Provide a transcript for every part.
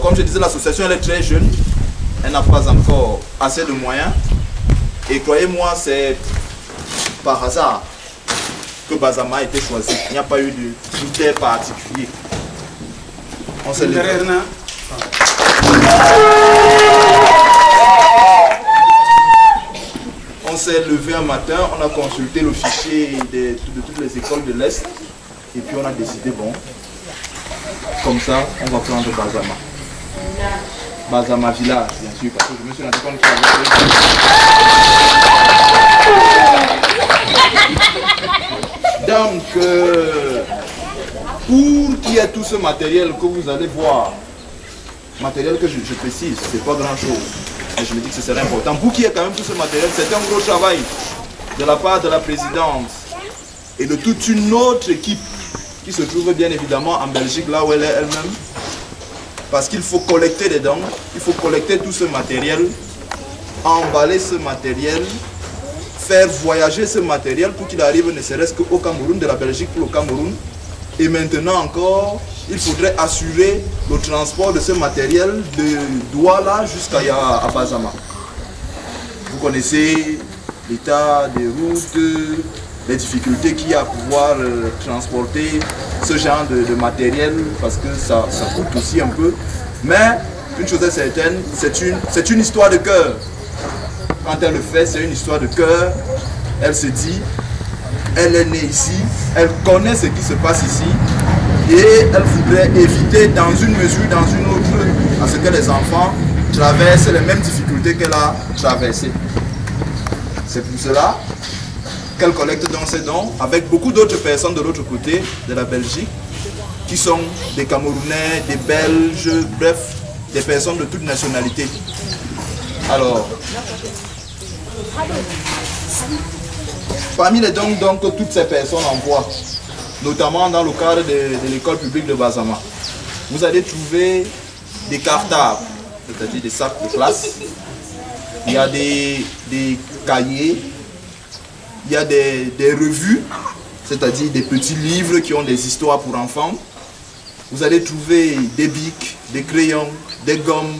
comme je disais, l'association elle est très jeune. Elle n'a pas encore assez de moyens. Et croyez-moi, c'est par hasard que Bazama a été choisi. Il n'y a pas eu de critère particulier. On s'est levé. On s'est levé un matin, on a consulté le fichier de toutes les écoles de l'Est. Et puis on a décidé, bon, comme ça, on va prendre Bazama. Bazama village, bien sûr, parce que je me suis rendu compte qu'il y avait... Donc, pour qu'il y ait tout ce matériel que vous allez voir, matériel que je précise, c'est pas grand chose, mais je me dis que ce serait important. Pour qu'il y ait quand même tout ce matériel, c'est un gros travail de la part de la présidence et de toute une autre équipe qui se trouve bien évidemment en Belgique, là où elle est elle-même. Parce qu'il faut collecter des dons, il faut collecter tout ce matériel, emballer ce matériel, faire voyager ce matériel pour qu'il arrive ne serait-ce qu'au Cameroun, de la Belgique pour le Cameroun. Et maintenant encore, il faudrait assurer le transport de ce matériel de Douala jusqu'à Bazama. Vous connaissez l'état des routes, les difficultés qu'il y a à pouvoir transporter ce genre de matériel parce que ça coûte aussi un peu. Mais une chose est certaine, c'est une histoire de cœur. Quand elle le fait, c'est une histoire de cœur. Elle se dit, elle est née ici, elle connaît ce qui se passe ici et elle voudrait éviter dans une mesure, dans une autre, à ce que les enfants traversent les mêmes difficultés qu'elle a traversées. C'est pour cela qu'elle collecte dans ses dons avec beaucoup d'autres personnes de l'autre côté de la Belgique qui sont des Camerounais, des Belges, bref, des personnes de toute nationalité. Alors, parmi les dons donc, que toutes ces personnes envoient, notamment dans le cadre de l'école publique de Bazama, vous allez trouver des cartables, c'est-à-dire des sacs de classe, il y a des cahiers, il y a des revues, c'est-à-dire des petits livres qui ont des histoires pour enfants. Vous allez trouver des bics, des crayons, des gommes,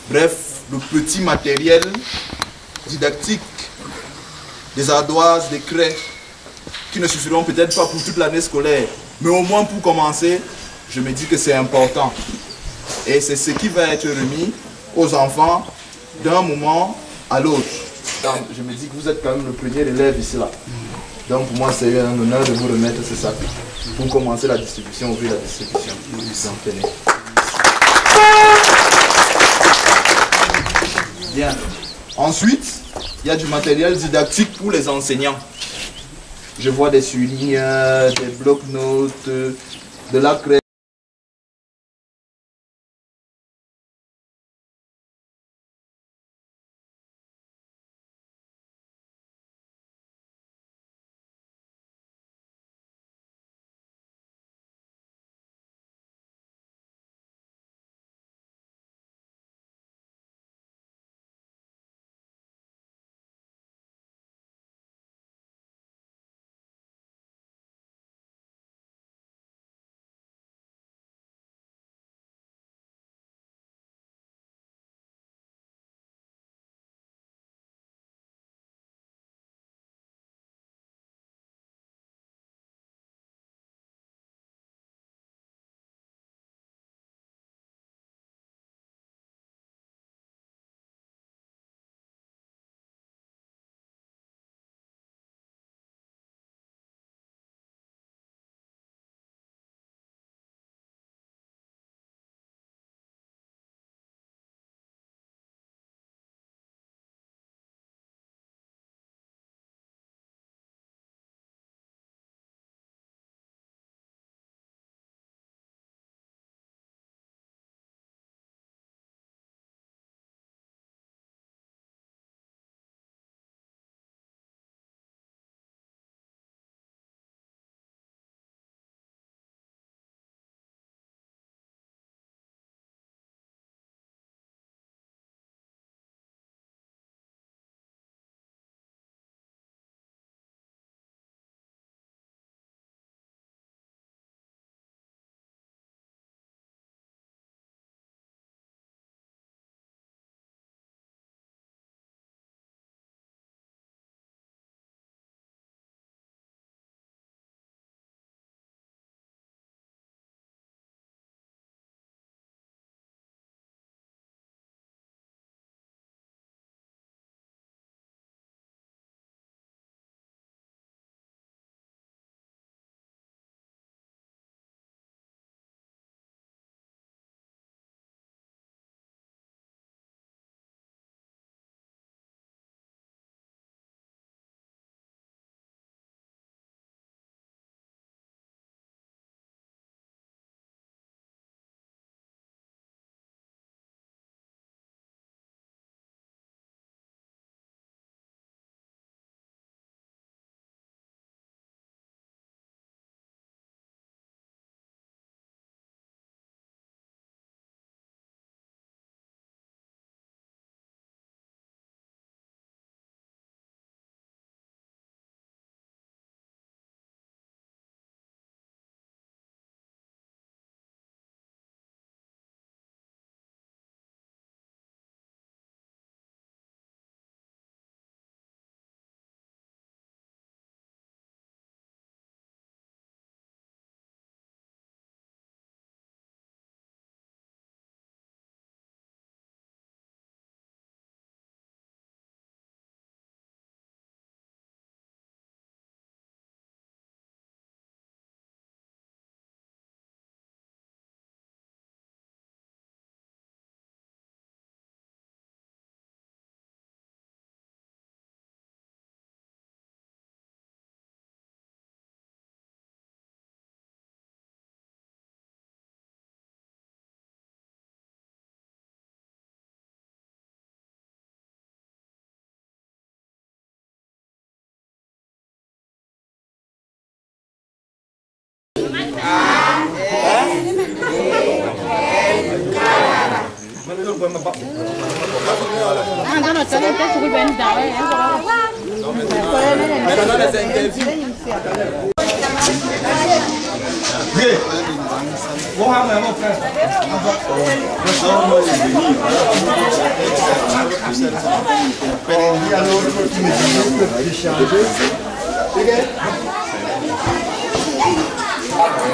bref, le petit matériel didactique, des ardoises, des craies, qui ne suffiront peut-être pas pour toute l'année scolaire, mais au moins pour commencer, je me dis que c'est important. Et c'est ce qui va être remis aux enfants d'un moment à l'autre. Donc, je me dis que vous êtes quand même le premier élève ici là. Donc pour moi c'est un honneur de vous remettre ce sac pour commencer la distribution, ouvrir la distribution. Donc, tenez. Bien. Ensuite, il y a du matériel didactique pour les enseignants. Je vois des surligneurs, des blocs-notes, de la craie.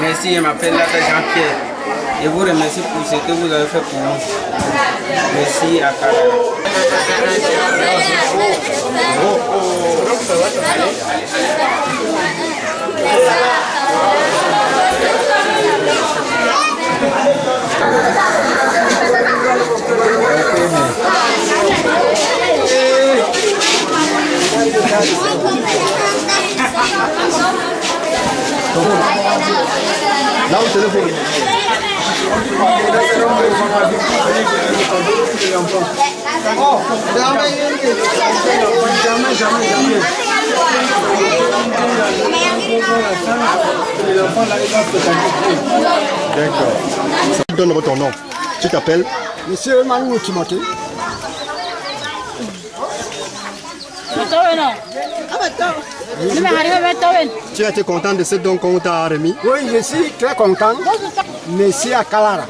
Merci, je m'appelle Lata Jean-Pierre. Et vous remercie pour ce que vous avez fait pour nous. Merci à Kalara. Là où c'est le fait. D'accord. Donne ton nom. Tu t'appelles? Monsieur Manu Timothée. Tu as été content de ce don qu'on t'a remis? Oui, je suis très content. Merci à Kalara.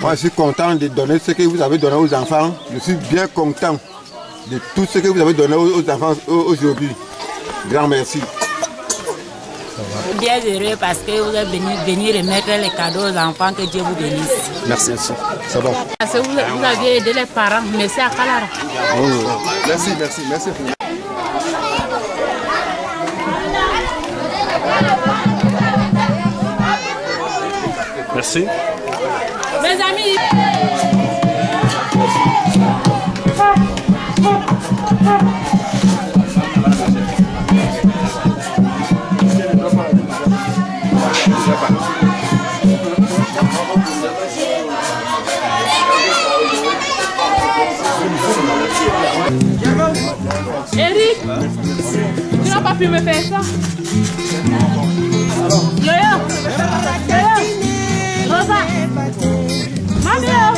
Moi, je suis content de donner ce que vous avez donné aux enfants. Je suis bien content de tout ce que vous avez donné aux enfants aujourd'hui. Grand merci. Bien heureux parce que vous êtes venu remettre les cadeaux aux enfants, que Dieu vous bénisse. Merci. C'est bon. Parce que vous avez aidé les parents. Merci à Kalara. Merci. Merci. Mes amis. Eric, tu n'as pas pu me faire ça. Yo-yo, Rosa, Mamie.